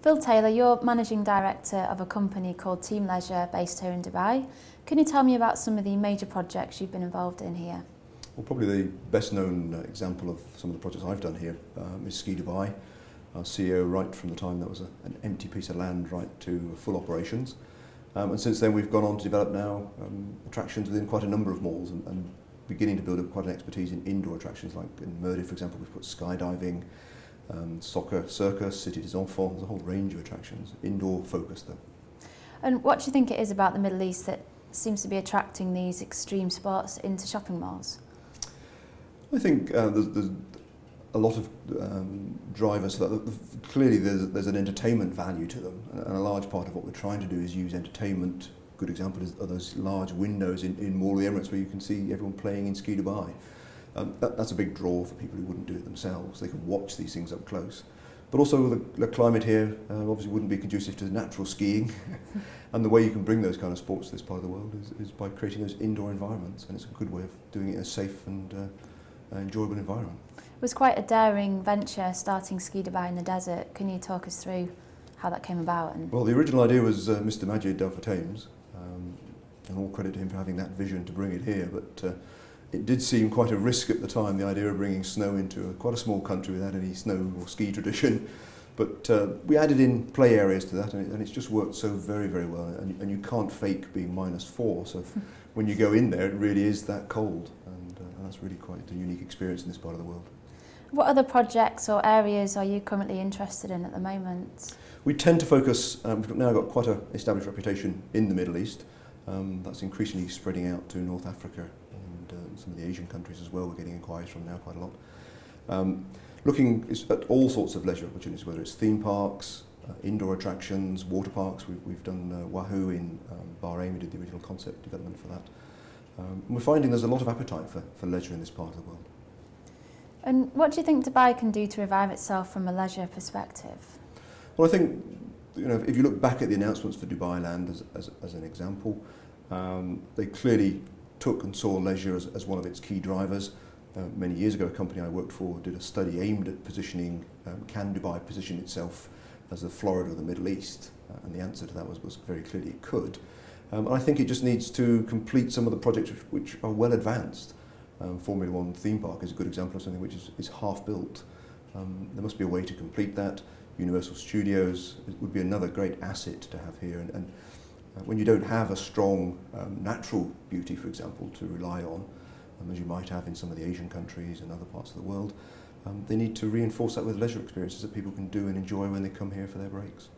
Phil Taylor, you're Managing Director of a company called Team Leisure based here in Dubai. Can you tell me about some of the major projects you've been involved in here? Well, probably the best known example of some of the projects I've done here is Ski Dubai. Our CEO, right from the time that was an empty piece of land, right to full operations. And since then we've gone on to develop now attractions within quite a number of malls and beginning to build up quite an expertise in indoor attractions, like in Murdi, for example, we've put skydiving, soccer, circus, Cité des Enfants, there's a whole range of attractions, indoor focused though. And what do you think it is about the Middle East that seems to be attracting these extreme sports into shopping malls? I think there's a lot of drivers for that. Clearly there's an entertainment value to them, and a large part of what we're trying to do is use entertainment. A good example are those large windows in Mall of the Emirates where you can see everyone playing in Ski Dubai. That's a big draw for people who wouldn't do it themselves. They can watch these things up close. But also the climate here obviously wouldn't be conducive to natural skiing. And the way you can bring those kind of sports to this part of the world is by creating those indoor environments, and it's a good way of doing it in a safe and enjoyable environment. It was quite a daring venture starting Ski Dubai in the desert. Can you talk us through how that came about? Well, the original idea was Mr. Majid Thames, and all credit to him for having that vision to bring it here, but it did seem quite a risk at the time, the idea of bringing snow into quite a small country without any snow or ski tradition. But we added in play areas to that, and it's just worked so very, very well. And you can't fake being -4, so when you go in there, it really is that cold, and that's really quite a unique experience in this part of the world. What other projects or areas are you currently interested in at the moment? We tend to focus, we've now got quite an established reputation in the Middle East. That's increasingly spreading out to North Africa and some of the Asian countries as well. We're getting inquiries from now quite a lot. Looking at all sorts of leisure opportunities, whether it's theme parks, indoor attractions, water parks. We've done Wahoo in Bahrain. We did the original concept development for that. And we're finding there's a lot of appetite for leisure in this part of the world. And what do you think Dubai can do to revive itself from a leisure perspective? Well, I think, if you look back at the announcements for Dubai Land as an example, they clearly took and saw leisure as one of its key drivers. Many years ago, a company I worked for did a study aimed at positioning, can Dubai position itself as the Florida of the Middle East? And the answer to that was very clearly it could. And I think it just needs to complete some of the projects which are well advanced. Formula One theme park is a good example of something which is half built. There must be a way to complete that. Universal Studios would be another great asset to have here. And when you don't have a strong natural beauty, for example, to rely on, as you might have in some of the Asian countries and other parts of the world, they need to reinforce that with leisure experiences that people can do and enjoy when they come here for their breaks.